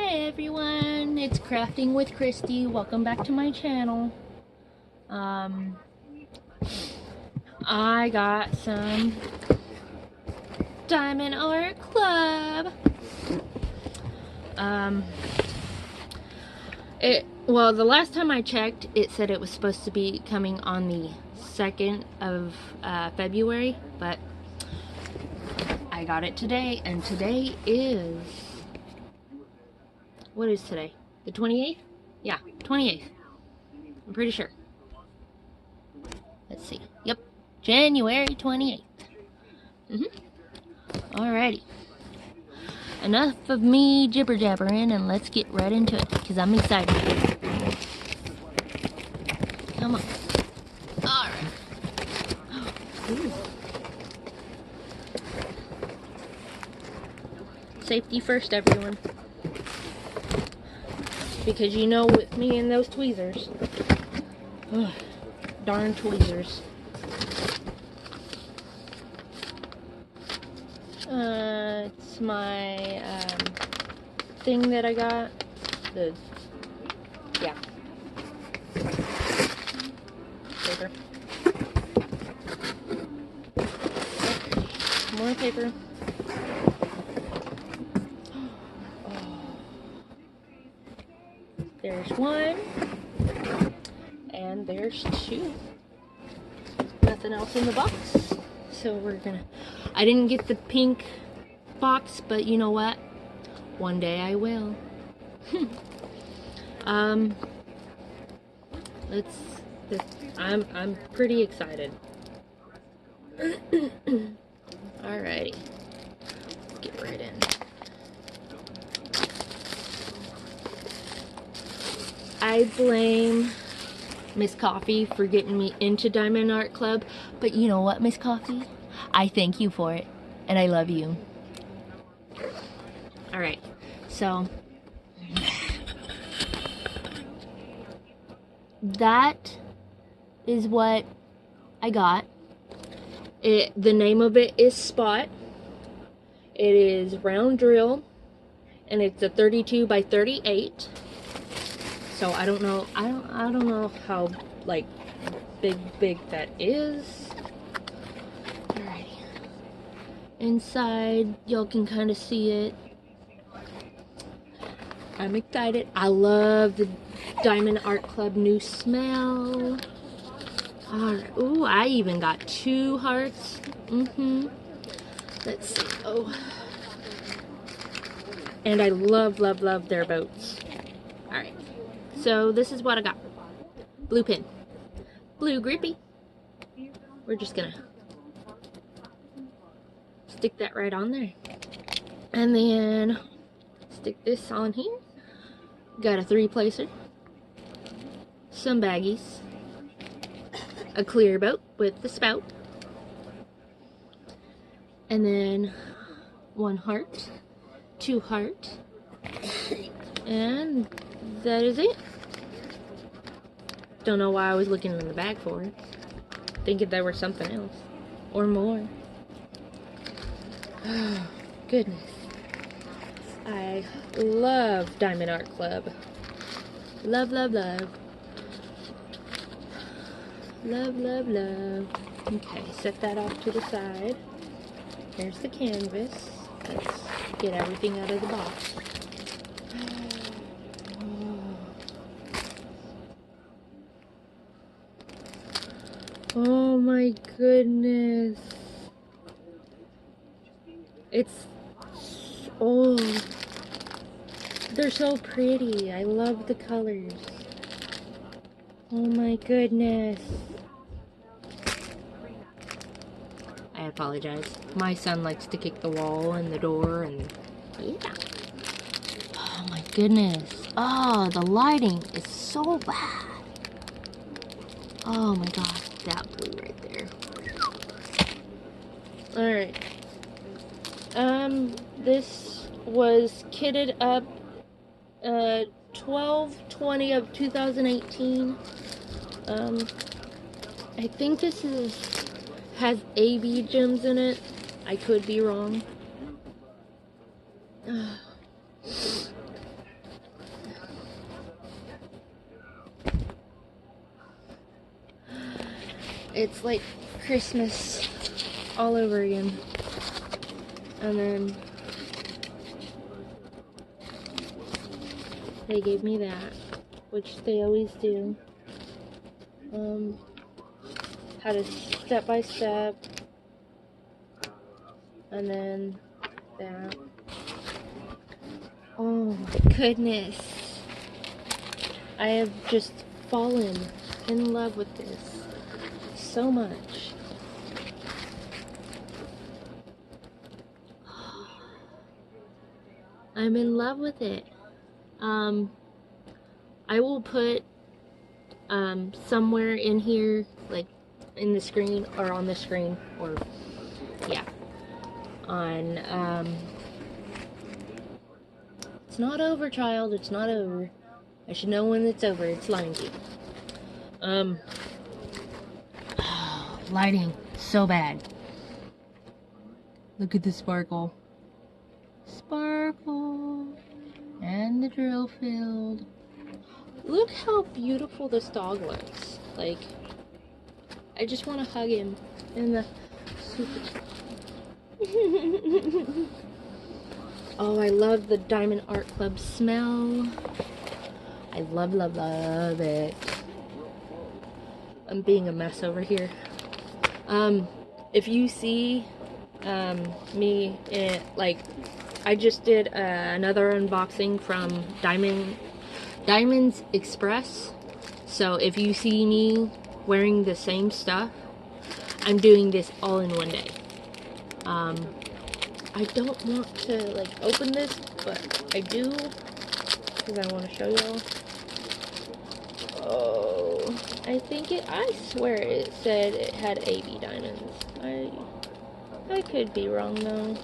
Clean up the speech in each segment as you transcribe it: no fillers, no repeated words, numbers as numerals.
Hey everyone, it's Crafting with Christy. Welcome back to my channel. I got some Diamond Art Club. Well, the last time I checked, it said it was supposed to be coming on the 2nd of February, but I got it today, and today is... What is today? The 28th? Yeah, 28th. I'm pretty sure. Let's see. Yep, January 28th. Alrighty. Enough of me jibber-jabbering, and let's get right into it, because I'm excited. Come on. Alright. Ooh. Safety first, everyone. Because you know, with me and those tweezers. Ugh, darn tweezers. It's my thing that I got. Yeah. Paper. More paper. There's one, and there's two. Nothing else in the box, so we're gonna... I didn't get the pink box, but you know what? One day I will. I'm pretty excited. Alrighty, let's get right in. I blame Miss Coffee for getting me into Diamond Art Club, but you know what, Miss Coffee? I thank you for it, and I love you. Alright, so that is what I got. The name of it is Spot. It is round drill, and it's a 32 by 38. So I don't know how like big that is. Alrighty. Inside, y'all can kind of see it. I'm excited. I love the Diamond Art Club new smell. Alright. Ooh, I even got 2 hearts. Let's see. Oh. And I love their boats. Alright. So this is what I got. Blue pin. Blue grippy. We're just gonna stick that right on there. And then stick this on here. Got a 3-placer. Some baggies. A clear boat with the spout. And then 1 heart. 2 heart. And that is it. Don't know why I was looking in the bag for it. Thinking there was something else. Or more. Oh, goodness. I love Diamond Art Club. Love. Love. Okay, set that off to the side. Here's the canvas. Let's get everything out of the box. Oh my goodness. They're so pretty. I love the colors. Oh my goodness. I apologize. My son likes to kick the wall and the door and yeah. Oh my goodness. Oh, the lighting is so bad. Oh my gosh, that blue right there. Alright. This was kitted up 12/20 of 2018. I think this has AB gems in it. I could be wrong. it's like Christmas all over again. And then they gave me that, which they always do. Had a step by step, and then that. Oh my goodness. I have just fallen in love with this so much. I'm in love with it. I will put somewhere in here, like in the screen or on the screen, or yeah, on it's not over, child, it's not over. I should know when it's over. It's lying to you. Lighting so bad. Look at the sparkle. Sparkle. And the drill field. Look how beautiful this dog looks. Like, I just want to hug him in the super. Oh, I love the Diamond Art Club smell. I love, love, love it. I'm being a mess over here. If you see me in, like, I just did another unboxing from Diamonds Express. So if you see me wearing the same stuff, I'm doing this all in one day. I don't want to like open this, but I do because I want to show y'all. Oh, I swear it said it had AB diamonds. I could be wrong though.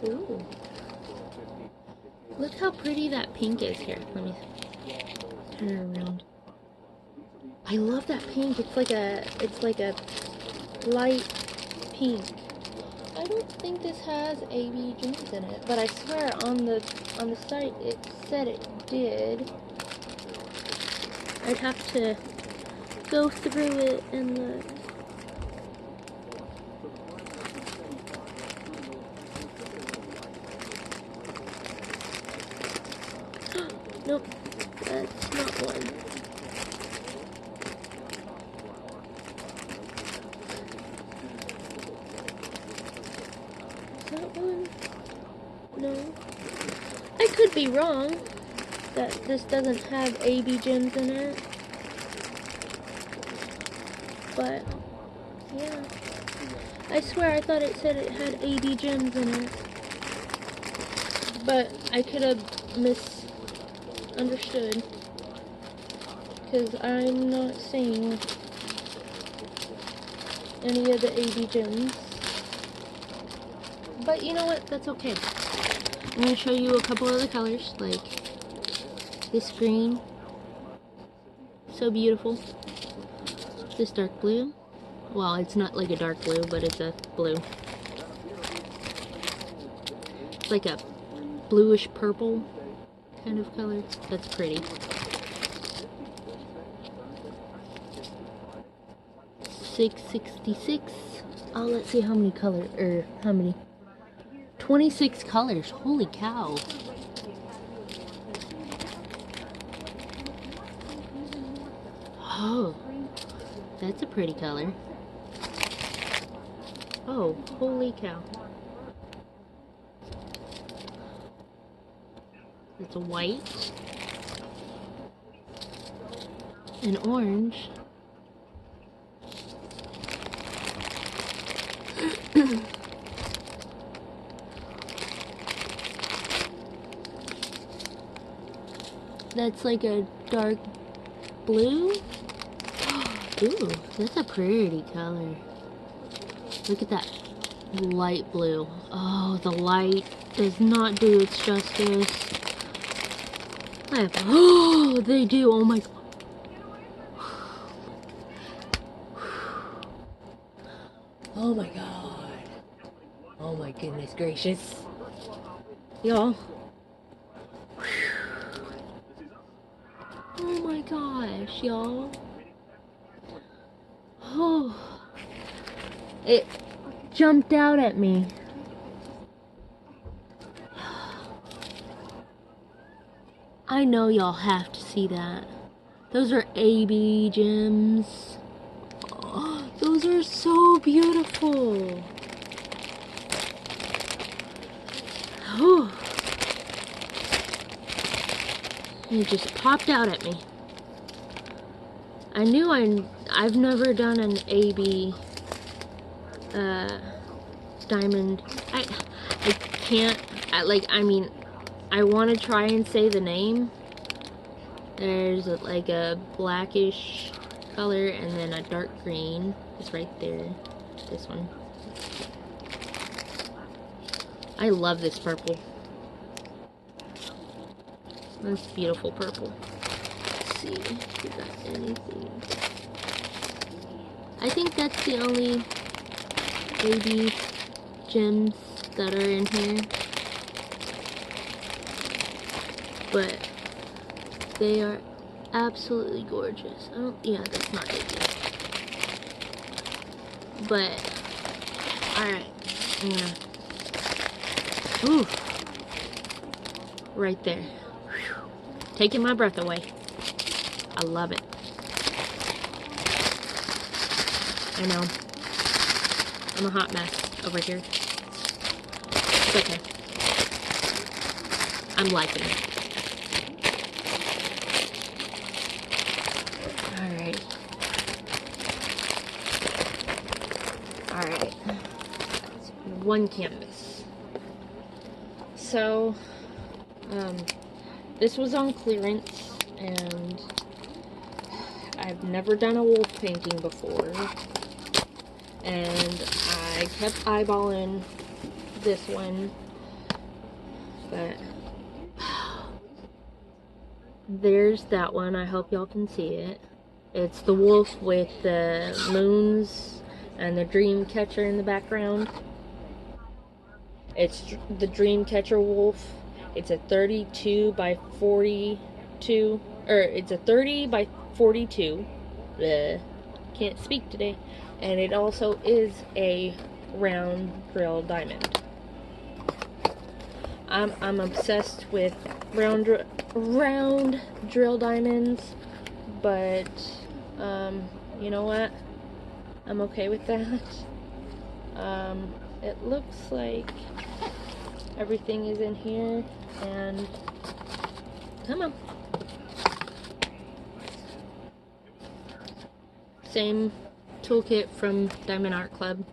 Ooh. Look how pretty that pink is here. Let me turn it around. I love that pink. It's like a light pink. I don't think this has AB gems in it, but I swear on the site it said it did. I'd have to go through it and look. Nope, that's not one. Is that one? No. I could be wrong that this doesn't have AB gems in it. But, yeah. I swear I thought it said it had AB gems in it. But I could have misunderstood. Because I'm not seeing any of the AB gems. But you know what? That's okay. I'm going to show you a couple of the colors. Like this green. So beautiful. This dark blue. Well, it's not like a dark blue, but it's a blue. It's like a bluish purple kind of color. That's pretty. $6.66. Oh, let's see how many colors, or how many. 26 colors. Holy cow. Oh, that's a pretty color. Oh, holy cow. It's a white, an orange, that's like a dark blue. Ooh, that's a pretty color. Look at that light blue. Oh, the light does not do its justice. Oh, they do. Oh my god. Oh my god. Oh my goodness gracious. y'all. Oh my gosh, y'all. Oh, it jumped out at me. I know y'all have to see that. Those are AB gems. Oh, those are so beautiful. Oh. It just popped out at me. I knew I've never done an AB diamond. I can't. I want to try and say the name. There's like a blackish color and then a dark green. It's right there. This one. I love this purple. This beautiful purple. Let's see if we got anything. I think that's the only AB gems that are in here. But they are absolutely gorgeous. Yeah, that's not AB. But, alright. Yeah. Ooh. Right there. Whew. Taking my breath away. I love it. I know. I'm a hot mess over here. It's okay. I'm liking it. Alright. Alright. That's one canvas. So, this was on clearance, and I've never done a wolf painting before, and I kept eyeballing this one, but there's that one. I hope y'all can see it. It's the wolf with the moons and the dream catcher in the background. It's the dream catcher wolf. It's a 32 by 42, or it's a 30 by 42. Can't speak today. And it also is a round drill diamond. I'm obsessed with round drill diamonds, but you know what? I'm okay with that. It looks like everything is in here, and come on. Same toolkit from Diamond Art Club.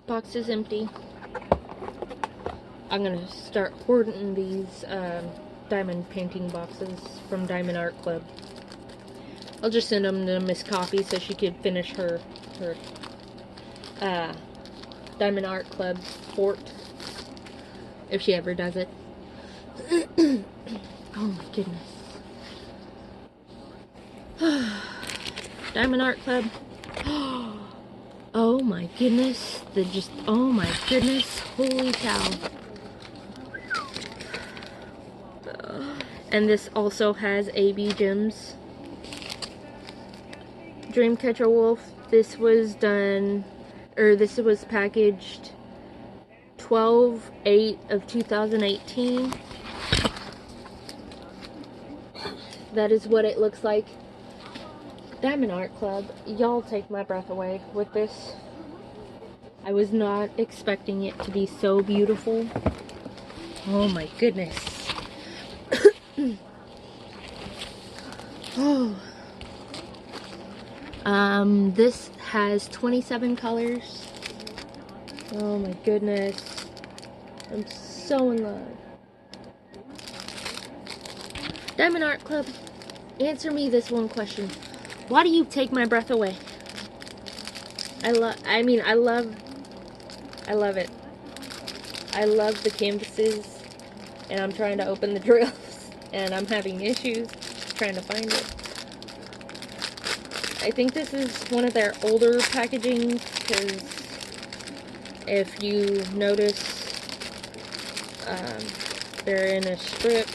Box is empty. I'm gonna start hoarding these diamond painting boxes from Diamond Art Club. I'll just send them to Miss Coffee so she could finish her Diamond Art Club fort, if she ever does it. Oh my goodness. Diamond Art Club. Oh my goodness. Oh my goodness. Holy cow. And this also has AB gems. Dreamcatcher Wolf. This was done, or this was packaged 12/8 of 2018. That is what it looks like. Diamond Art Club, y'all take my breath away with this. I was not expecting it to be so beautiful. Oh my goodness. Oh. This has 27 colors. Oh my goodness. I'm so in love. Diamond Art Club, answer me this one question. Why do you take my breath away? I love it. I love the canvases, and I'm trying to open the drills, and I'm having issues trying to find it. I think this is one of their older packaging, because if you notice, They're in a strip,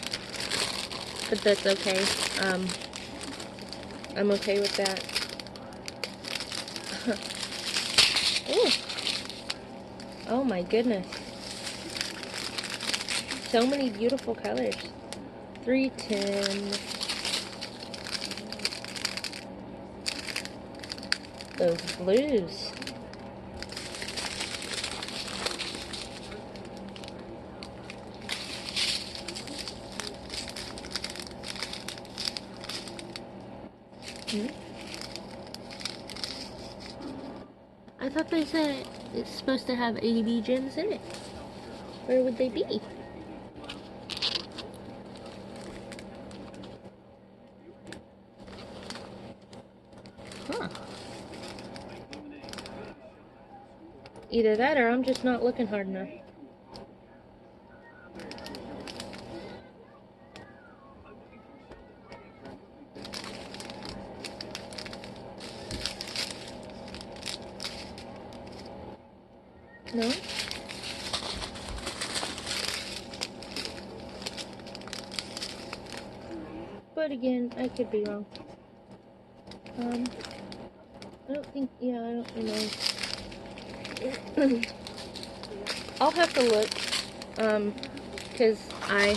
but that's okay. I'm okay with that. Ooh. Oh my goodness. So many beautiful colors. 310. Those blues. I thought they said it's supposed to have AB gems in it. Where would they be? Huh. Either that or I'm just not looking hard enough. No? But again, I could be wrong. I don't think, yeah, I don't know. I'll have to look, because I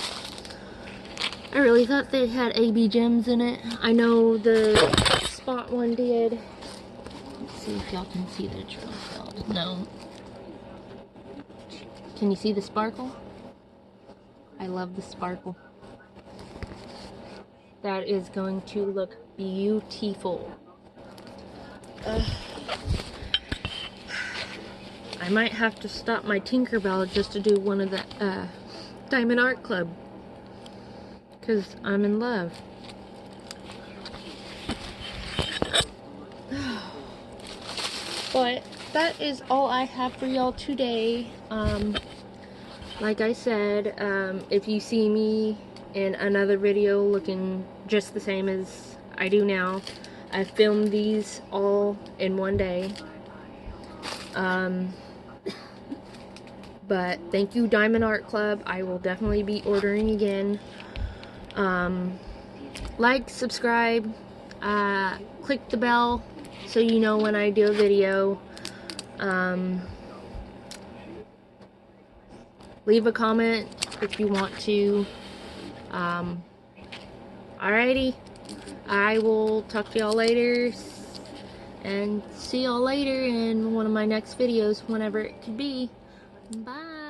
really thought they had AB gems in it. I know the spot one did. Let's see if y'all can see the drill field. No. Can you see the sparkle? I love the sparkle. That is going to look beautiful. I might have to stop my Tinkerbell just to do one of the Diamond Art Club, because I'm in love. But that is all I have for y'all today. Like I said, if you see me in another video looking just the same as I do now, I filmed these all in one day. But thank you, Diamond Art Club. I will definitely be ordering again. Like, subscribe, click the bell so you know when I do a video. Leave a comment if you want to. Alrighty. I will talk to y'all later. And see y'all later in one of my next videos, whenever it could be. Bye.